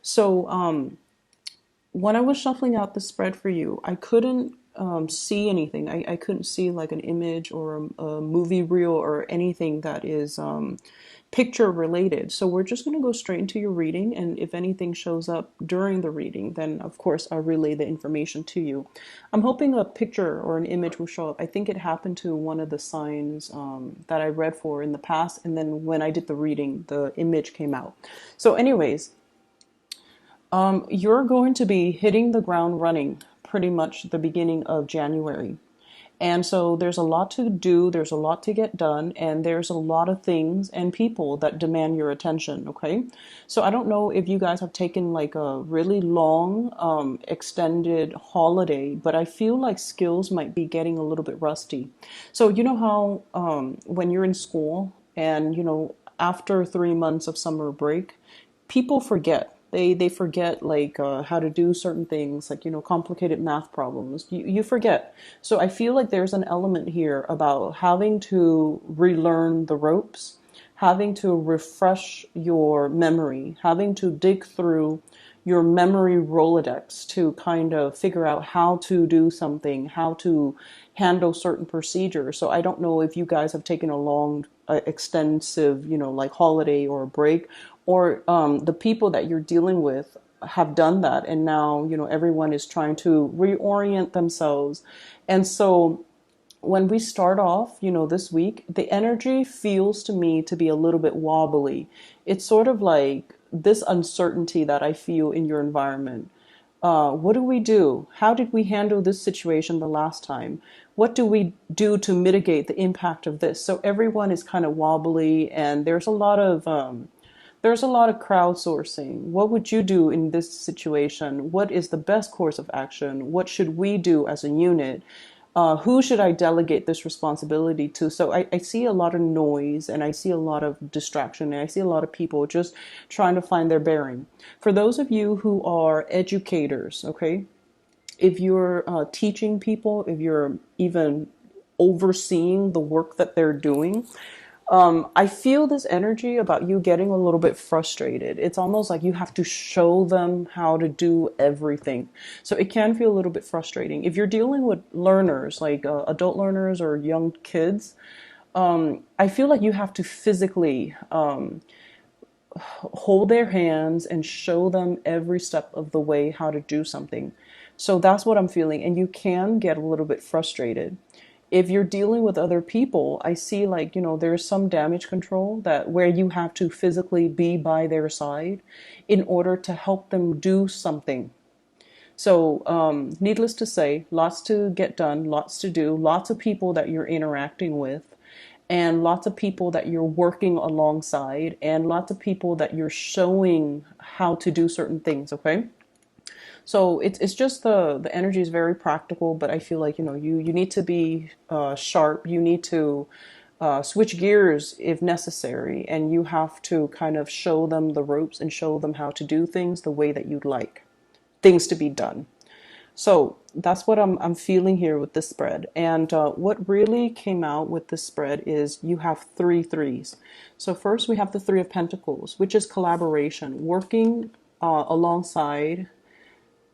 So when I was shuffling out the spread for you, I couldn't see anything. I couldn't see like an image or a movie reel or anything that is picture related. So we're just going to go straight into your reading. And if anything shows up during the reading, then of course I'll relay the information to you. I'm hoping a picture or an image will show up. I think it happened to one of the signs that I read for in the past. And then when I did the reading, the image came out. So anyways, you're going to be hitting the ground running pretty much the beginning of January. And so there's a lot to do, there's a lot to get done, and there's a lot of things and people that demand your attention, okay? So I don't know if you guys have taken like a really long, extended holiday, but I feel like skills might be getting a little bit rusty. So you know how when you're in school and, after 3 months of summer break, people forget. They forget like how to do certain things, like complicated math problems. You forget. So I feel like there's an element here about having to relearn the ropes, having to refresh your memory, having to dig through your memory Rolodex to kind of figure out how to do something, how to handle certain procedures. So I don't know if you guys have taken a long, extensive, like holiday or a break, or the people that you're dealing with have done that. And now, everyone is trying to reorient themselves. And so when we start off, this week, the energy feels to me to be a little bit wobbly. It's sort of like this uncertainty that I feel in your environment. What do we do? How did we handle this situation the last time? What do we do to mitigate the impact of this? So everyone is kind of wobbly, and there's a lot of crowdsourcing. What would you do in this situation? What is the best course of action? What should we do as a unit? Who should I delegate this responsibility to? So I see a lot of noise, and I see a lot of distraction, and I see a lot of people just trying to find their bearing. For those of you who are educators, okay, if you're teaching people, if you're even overseeing the work that they're doing, I feel this energy about you getting a little bit frustrated. It's almost like you have to show them how to do everything. So it can feel a little bit frustrating. If you're dealing with learners, like adult learners or young kids, I feel like you have to physically hold their hands and show them every step of the way how to do something. So that's what I'm feeling. And you can get a little bit frustrated. If you're dealing with other people, I see like, there's some damage control that where you have to physically be by their side in order to help them do something. So, needless to say, lots to get done, lots to do, lots of people that you're interacting with, and lots of people that you're working alongside, and lots of people that you're showing how to do certain things, okay? So it's just the energy is very practical, but I feel like you need to be sharp. You need to switch gears if necessary, and you have to kind of show them the ropes and show them how to do things the way that you'd like things to be done. So that's what I'm feeling here with this spread. And what really came out with this spread is you have three threes. So first we have the Three of Pentacles, which is collaboration, working alongside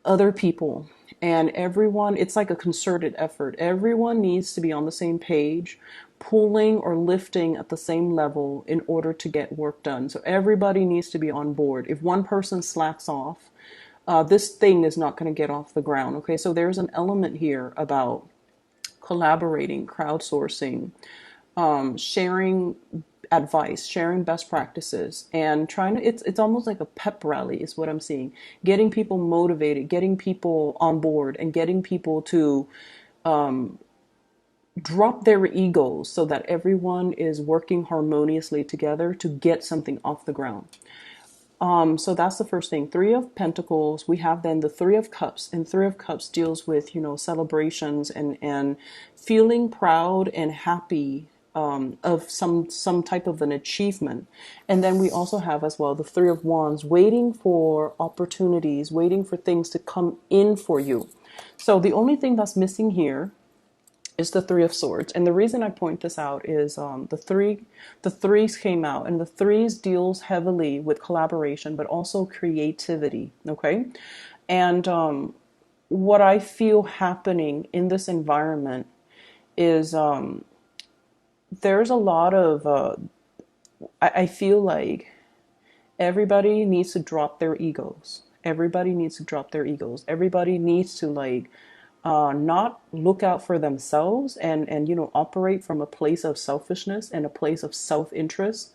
other people, and everyone, it's like a concerted effort. Everyone needs to be on the same page, pulling or lifting at the same level in order to get work done. So everybody needs to be on board. If one person slacks off, this thing is not going to get off the ground. Okay, so there's an element here about collaborating, crowdsourcing, sharing advice, sharing best practices, and trying to, it's almost like a pep rally is what I'm seeing. Getting people motivated, getting people on board, and getting people to drop their egos so that everyone is working harmoniously together to get something off the ground. So that's the first thing. Three of Pentacles. We have then the Three of Cups, and Three of Cups deals with, celebrations and feeling proud and happy of some type of an achievement. And then we also have as well the Three of Wands, waiting for opportunities, waiting for things to come in for you. So the only thing that's missing here is the Three of Swords. And the reason I point this out is the threes came out, and the threes deals heavily with collaboration, but also creativity. Okay. And what I feel happening in this environment is there's a lot of, I feel like everybody needs to drop their egos. Everybody needs to drop their egos. Everybody needs to like not look out for themselves and operate from a place of selfishness and a place of self-interest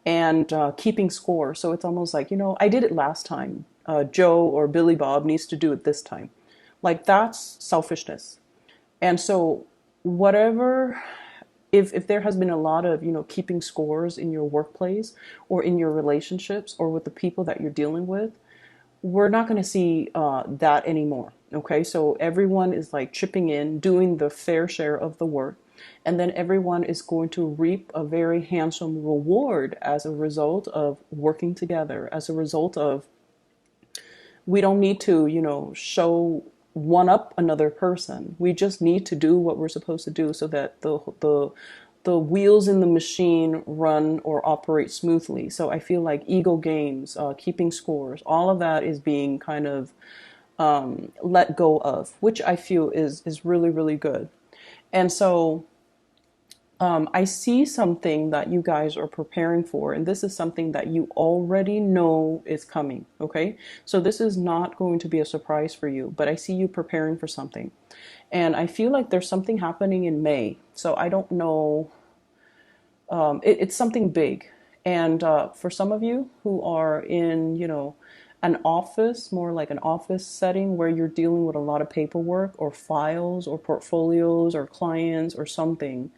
and keeping score. So it's almost like, I did it last time. Joe or Billy Bob needs to do it this time. Like that's selfishness. And so whatever, if there has been a lot of, keeping scores in your workplace or in your relationships or with the people that you're dealing with, we're not going to see that anymore. Okay, so everyone is like chipping in, doing the fair share of the work, and then everyone is going to reap a very handsome reward as a result of working together, as a result of, we don't need to, show one up another person. We just need to do what we're supposed to do so that the wheels in the machine run or operate smoothly. So I feel like ego games, keeping scores, all of that is being kind of let go of, which I feel is really, really good. And so I see something that you guys are preparing for, and this is something that you already know is coming, okay? So this is not going to be a surprise for you, but I see you preparing for something. And I feel like there's something happening in May. So I don't know, it's something big. And for some of you who are in, an office, more like an office setting where you're dealing with a lot of paperwork or files or portfolios or clients or something,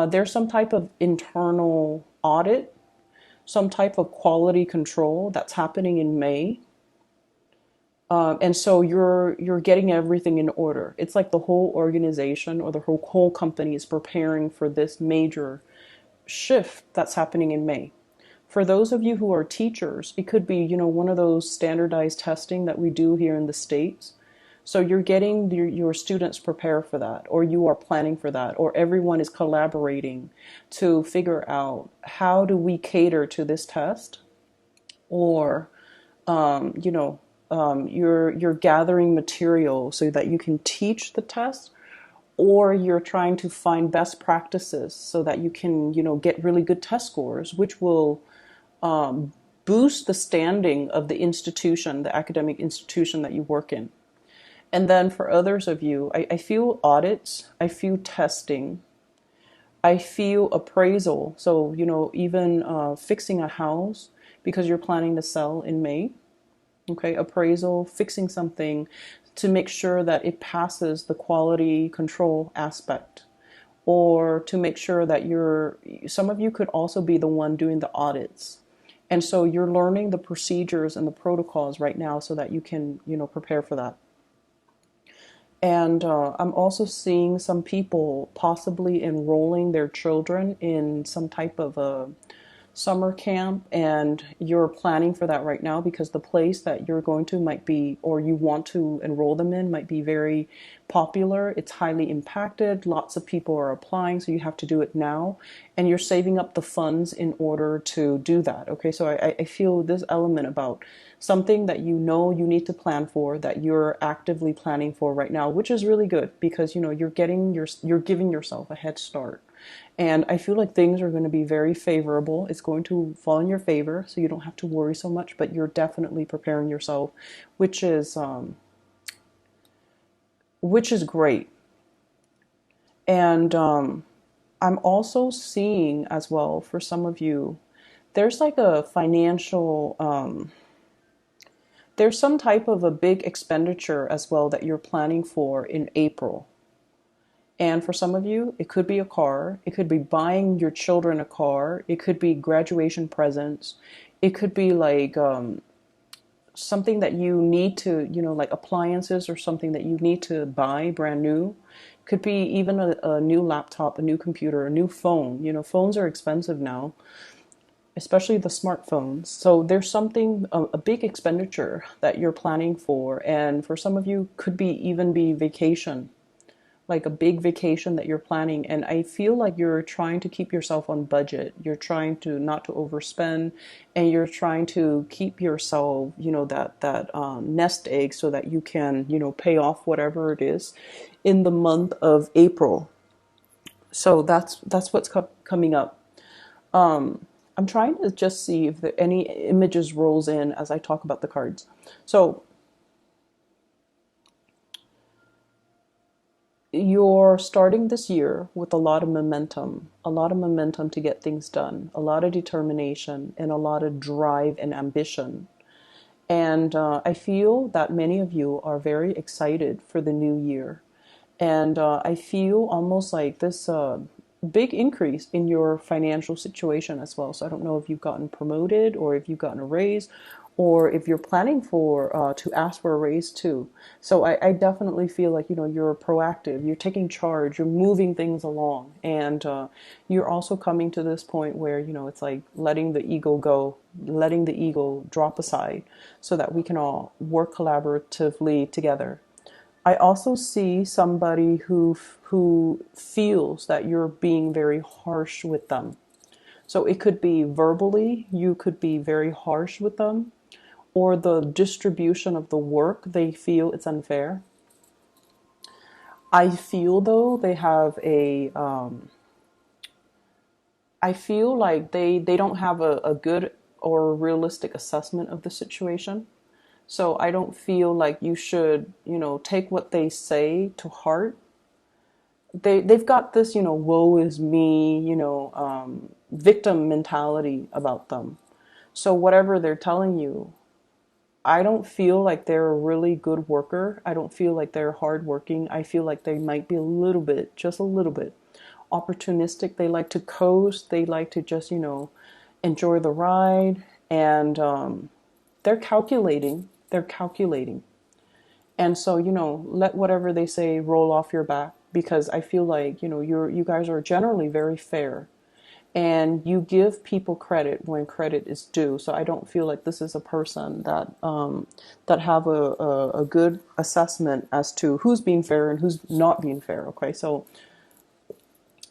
there's some type of internal audit, some type of quality control that's happening in May. And so you're getting everything in order. It's like the whole organization or the whole company is preparing for this major shift that's happening in May. For those of you who are teachers, it could be, one of those standardized testing that we do here in the States. So you're getting your students prepare for that, or you are planning for that, or everyone is collaborating to figure out how do we cater to this test, or you're gathering material so that you can teach the test, or you're trying to find best practices so that you can, get really good test scores, which will boost the standing of the institution, the academic institution that you work in. And then for others of you, I feel audits, I feel testing, I feel appraisal. So, even fixing a house because you're planning to sell in May. Okay, appraisal, fixing something to make sure that it passes the quality control aspect, or to make sure that some of you could also be the one doing the audits. And so you're learning the procedures and the protocols right now so that you can, prepare for that. And I'm also seeing some people possibly enrolling their children in some type of a summer camp, and you're planning for that right now because the place that you're going to might be, or you want to enroll them in, might be very popular. It's highly impacted. Lots of people are applying, so you have to do it now. And you're saving up the funds in order to do that. Okay, so I feel this element about something that you need to plan for, that you're actively planning for right now, which is really good because you're giving yourself a head start. And I feel like things are going to be very favorable. It's going to fall in your favor, so you don't have to worry so much, but you're definitely preparing yourself, which is great. And I'm also seeing as well, for some of you, there's like a financial, there's some type of a big expenditure as well that you're planning for in April. And for some of you, it could be a car. It could be buying your children a car. It could be graduation presents. It could be like something that you need to, like appliances or something that you need to buy brand new. Could be even a new laptop, a new computer, a new phone. Phones are expensive now, especially the smartphones. So there's something, a big expenditure that you're planning for. And for some of you, could be even be vacation. like a big vacation that you're planning, and I feel like you're trying to keep yourself on budget. You're trying to not to overspend, and you're trying to keep yourself, that nest egg so that you can, pay off whatever it is in the month of April. So that's what's coming up. I'm trying to just see if there any images rolls in as I talk about the cards. So you're starting this year with a lot of momentum to get things done, a lot of determination, and a lot of drive and ambition. And I feel that many of you are very excited for the new year. And I feel almost like this big increase in your financial situation as well. So I don't know if you've gotten promoted or if you've gotten a raise or if you're planning for to ask for a raise too. So I definitely feel like, you're proactive, you're taking charge, you're moving things along. And you're also coming to this point where, it's like letting the ego go, letting the ego drop aside so that we can all work collaboratively together. I also see somebody who feels that you're being very harsh with them. So it could be verbally, you could be very harsh with them, or the distribution of the work, they feel it's unfair. I feel though they have I feel like they don't have a good or realistic assessment of the situation. So I don't feel like you should, take what they say to heart. They've got this, woe is me, victim mentality about them. So whatever they're telling you, I don't feel like they're a really good worker. I don't feel like they're hardworking. I feel like they might be a little bit, just a little bit, opportunistic. They like to coast. They like to just, enjoy the ride. And they're calculating. They're calculating. And so, let whatever they say roll off your back, because I feel like, you guys are generally very fair and you give people credit when credit is due. So I don't feel like this is a person that have a good assessment as to who's being fair and who's not being fair. Okay, so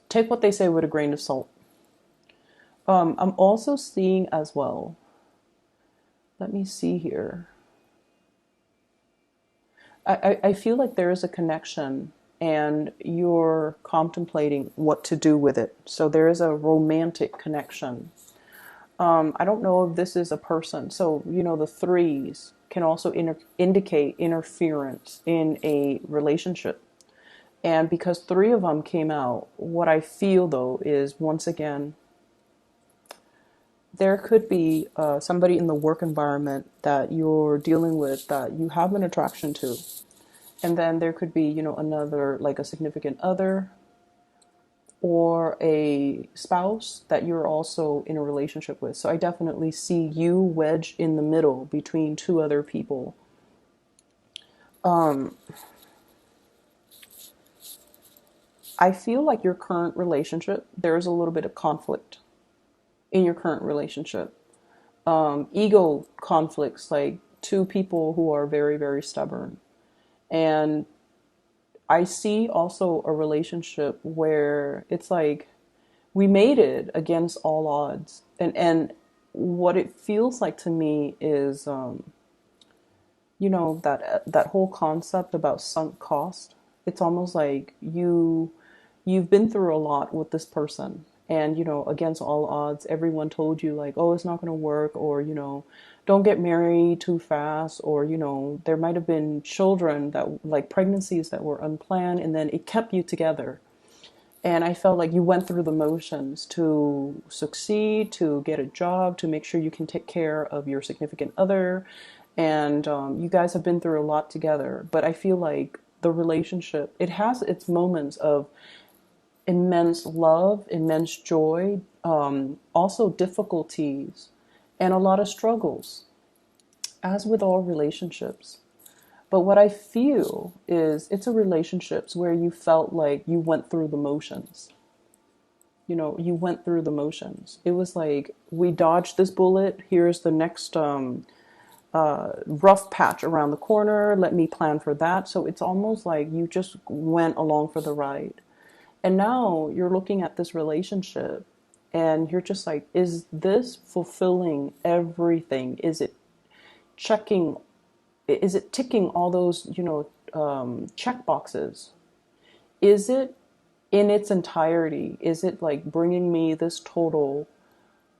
take what they say with a grain of salt. I'm also seeing as well. Let me see here. I feel like there is a connection and you're contemplating what to do with it. So there is a romantic connection. I don't know if this is a person. So, the threes can also indicate interference in a relationship. And because three of them came out, what I feel though is, once again, there could be somebody in the work environment that you're dealing with that you have an attraction to. And then there could be, another, like a significant other or a spouse that you're also in a relationship with. So I definitely see you wedged in the middle between two other people. I feel like your current relationship, there's a little bit of conflict in your current relationship. Ego conflicts, like two people who are very, very stubborn. And I see also a relationship where it's like we made it against all odds. And what it feels like to me is, that whole concept about sunk cost. It's almost like you've been through a lot with this person, and against all odds, everyone told you like, oh, it's not going to work, or don't get married too fast, or there might have been children that, like, pregnancies that were unplanned, and then it kept you together. And I felt like you went through the motions to succeed, to get a job, to make sure you can take care of your significant other. And you guys have been through a lot together. But I feel like the relationship, it has its moments of immense love, immense joy, also difficulties, and a lot of struggles, as with all relationships. But what I feel is it's a relationships where you felt like you went through the motions. You went through the motions. It was like, we dodged this bullet. Here's the next rough patch around the corner. Let me plan for that. So it's almost like you just went along for the ride. And now you're looking at this relationship and you're just like, is this fulfilling everything? Is it checking, is it ticking all those, check boxes? Is it in its entirety? Is it like bringing me this total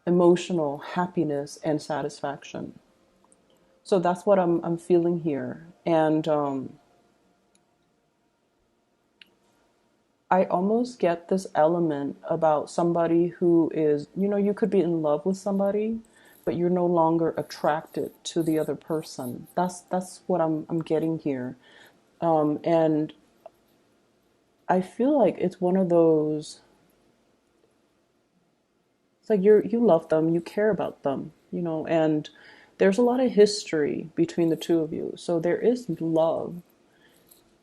emotional happiness and satisfaction? So that's what I'm feeling here. And I almost get this element about somebody who is, you could be in love with somebody, but you're no longer attracted to the other person. That's what I'm getting here. And I feel like it's one of those, it's like you love them, you care about them, and there's a lot of history between the two of you. So there is love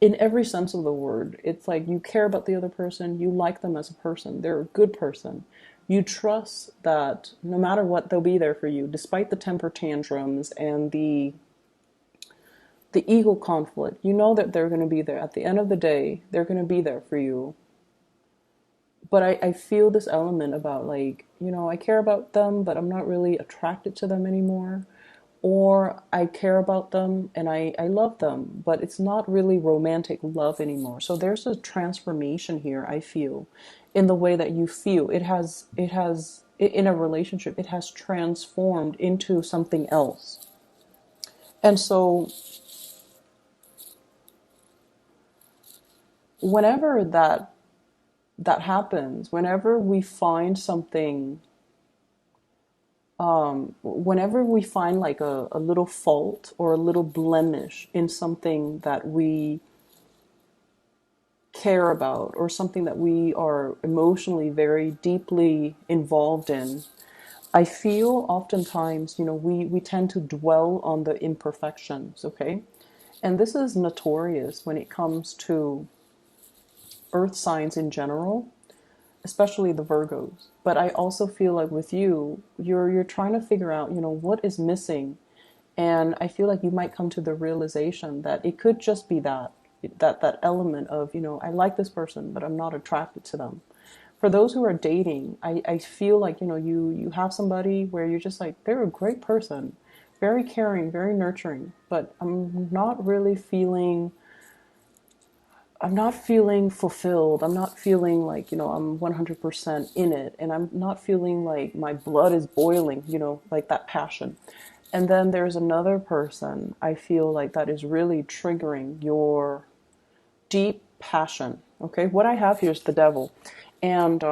in every sense of the word. It's like you care about the other person, you like them as a person, they're a good person. You trust that no matter what, they'll be there for you, despite the temper tantrums and the ego conflict. You know that they're going to be there. At the end of the day, they're going to be there for you. But I feel this element about like, I care about them, but I'm not really attracted to them anymore. Or I care about them and I love them, but it's not really romantic love anymore. So there's a transformation here, I feel, in the way that you feel. In a relationship, it has transformed into something else. And so whenever that happens, whenever we find something, whenever we find like a little fault or a little blemish in something that we care about or something that we are emotionally very deeply involved in, I feel oftentimes, we tend to dwell on the imperfections, okay? And this is notorious when it comes to earth signs in general, especially the Virgos. But I also feel like with you, you're trying to figure out, what is missing. And I feel like you might come to the realization that it could just be that element of, I like this person, but I'm not attracted to them. For those who are dating, I feel like, you have somebody where you're just like, they're a great person, very caring, very nurturing, but I'm not feeling fulfilled. I'm not feeling like, I'm 100% in it. And I'm not feeling like my blood is boiling, like that passion. And then there's another person I feel like that is really triggering your deep passion. Okay, what I have here is the devil. And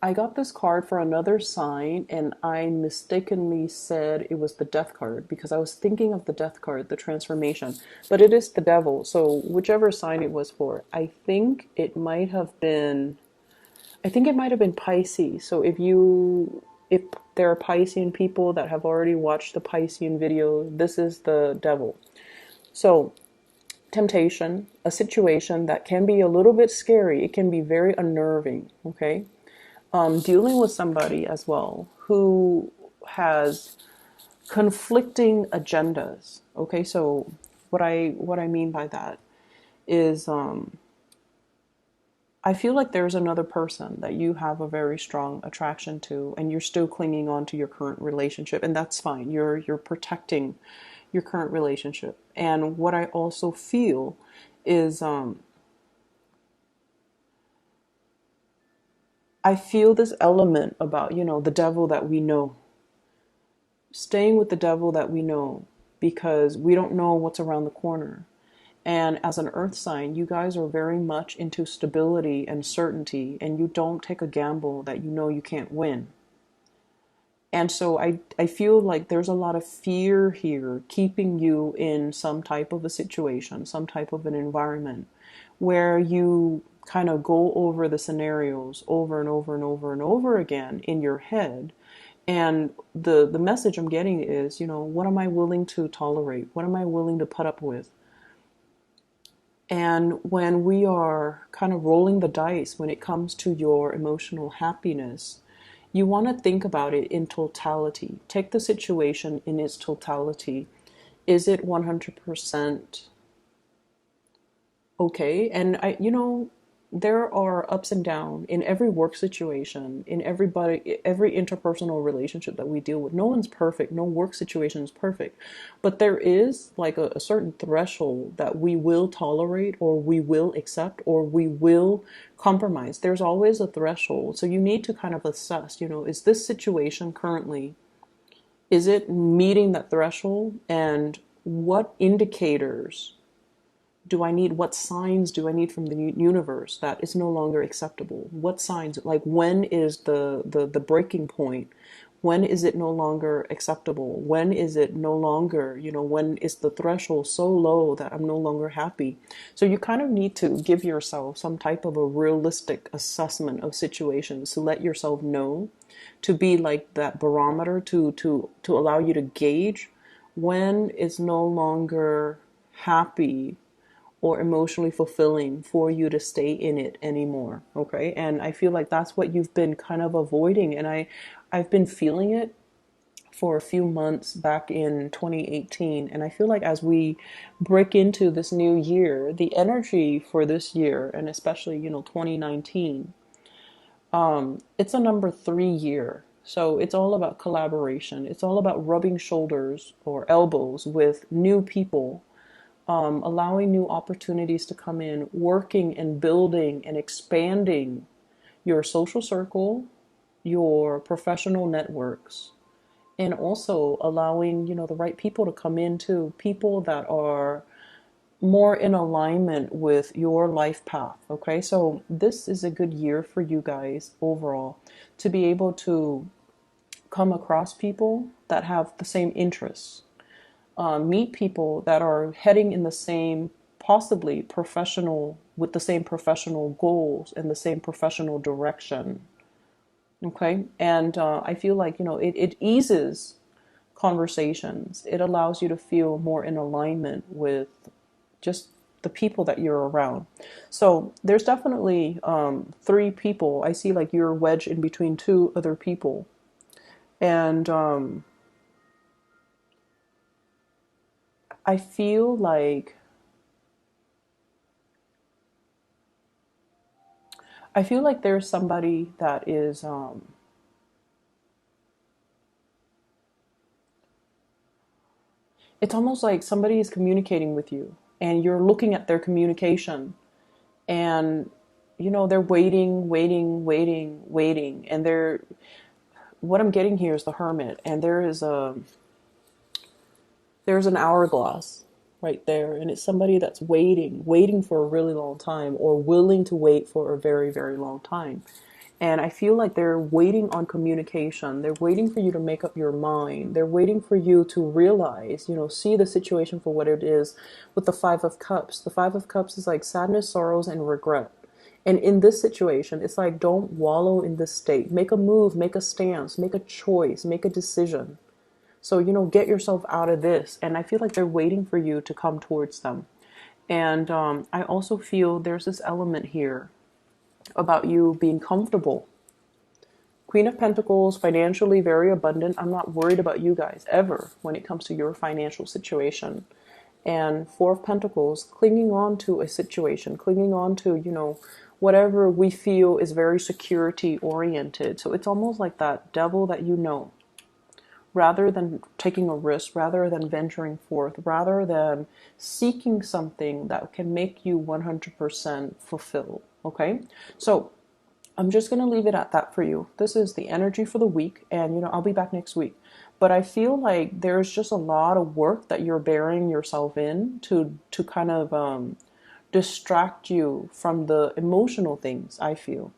I got this card for another sign, and I mistakenly said it was the death card because I was thinking of the death card, the transformation, but it is the devil. So whichever sign it was for, I think it might have been Pisces. So if there are Piscean people that have already watched the Piscean video, this is the devil. So temptation, a situation that can be a little bit scary. It can be very unnerving, okay? Dealing with somebody as well who has conflicting agendas. Okay, so what I mean by that is I feel like there's another person that you have a very strong attraction to, and you're still clinging on to your current relationship, and that's fine. You're protecting your current relationship. And what I also feel is I feel this element about, the devil that we know. Staying with the devil that we know because we don't know what's around the corner. And as an earth sign, you guys are very much into stability and certainty, and you don't take a gamble that you know you can't win. And so I feel like there's a lot of fear here keeping you in some type of a situation, some type of an environment where you kind of go over the scenarios over and over and over and over again in your head. And the message I'm getting is, what am I willing to tolerate? What am I willing to put up with? And when we are kind of rolling the dice when it comes to your emotional happiness, You want to think about it in totality. Take the situation in its totality. Is it 100% okay? And there are ups and downs in every work situation, in every interpersonal relationship that we deal with. No one's perfect. No work situation is perfect. But there is like a certain threshold that we will tolerate, or we will accept, or we will compromise. There's always a threshold. So you need to kind of assess, is this situation currently, is it meeting that threshold? And what indicators do I need? What signs do I need from the universe that it's no longer acceptable? What signs? Like, when is the breaking point? When is it no longer acceptable? When is it no longer, when is the threshold so low that I'm no longer happy? So you kind of need to give yourself some type of a realistic assessment of situations to let yourself know, to be like that barometer to allow you to gauge when it's no longer happy or emotionally fulfilling for you to stay in it anymore. Okay. And I feel like that's what you've been kind of avoiding. And I've been feeling it for a few months back in 2018. And I feel like as we break into this new year, the energy for this year, and especially, 2019, it's a number 3 year. So it's all about collaboration. It's all about rubbing shoulders or elbows with new people, allowing new opportunities to come in, working and building and expanding your social circle, your professional networks, and also allowing, the right people to come in too, people that are more in alignment with your life path. Okay, so this is a good year for you guys overall to be able to come across people that have the same interests, meet people that are heading in the same, possibly professional, with the same professional goals and the same professional direction. Okay. And I feel like, it eases conversations. It allows you to feel more in alignment with just the people that you're around. So there's definitely 3 people. I see like you're wedged in between 2 other people. And I feel like there's somebody that is it's almost like somebody is communicating with you and you're looking at their communication, and they're waiting, and they're, what I'm getting here is the Hermit, and there's an hourglass right there, and it's somebody that's waiting for a really long time, or willing to wait for a very, very long time. And I feel like they're waiting on communication. They're waiting for you to make up your mind. They're waiting for you to realize, see the situation for what it is. With the 5 of Cups, the 5 of Cups is like sadness, sorrows, and regret. And in this situation, it's like, don't wallow in this state. Make a move, make a stance, make a choice, make a decision. So, get yourself out of this. And I feel like they're waiting for you to come towards them. And I also feel there's this element here about you being comfortable. Queen of Pentacles, financially very abundant. I'm not worried about you guys ever when it comes to your financial situation. And 4 of Pentacles, clinging on to a situation, clinging on to, whatever we feel is very security oriented. So it's almost like that devil that rather than taking a risk, rather than venturing forth, rather than seeking something that can make you 100% fulfilled. Okay, so I'm just going to leave it at that for you. This is the energy for the week, and I'll be back next week. But I feel like there's just a lot of work that you're bearing yourself in to kind of distract you from the emotional things. I feel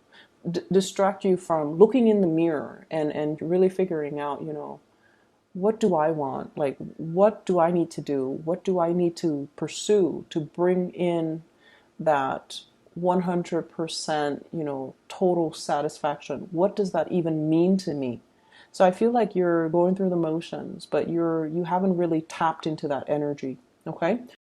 distract you from looking in the mirror and really figuring out, what do I want? Like, what do I need to do? What do I need to pursue to bring in that 100%, total satisfaction? What does that even mean to me? So I feel like you're going through the motions, but you haven't really tapped into that energy. Okay.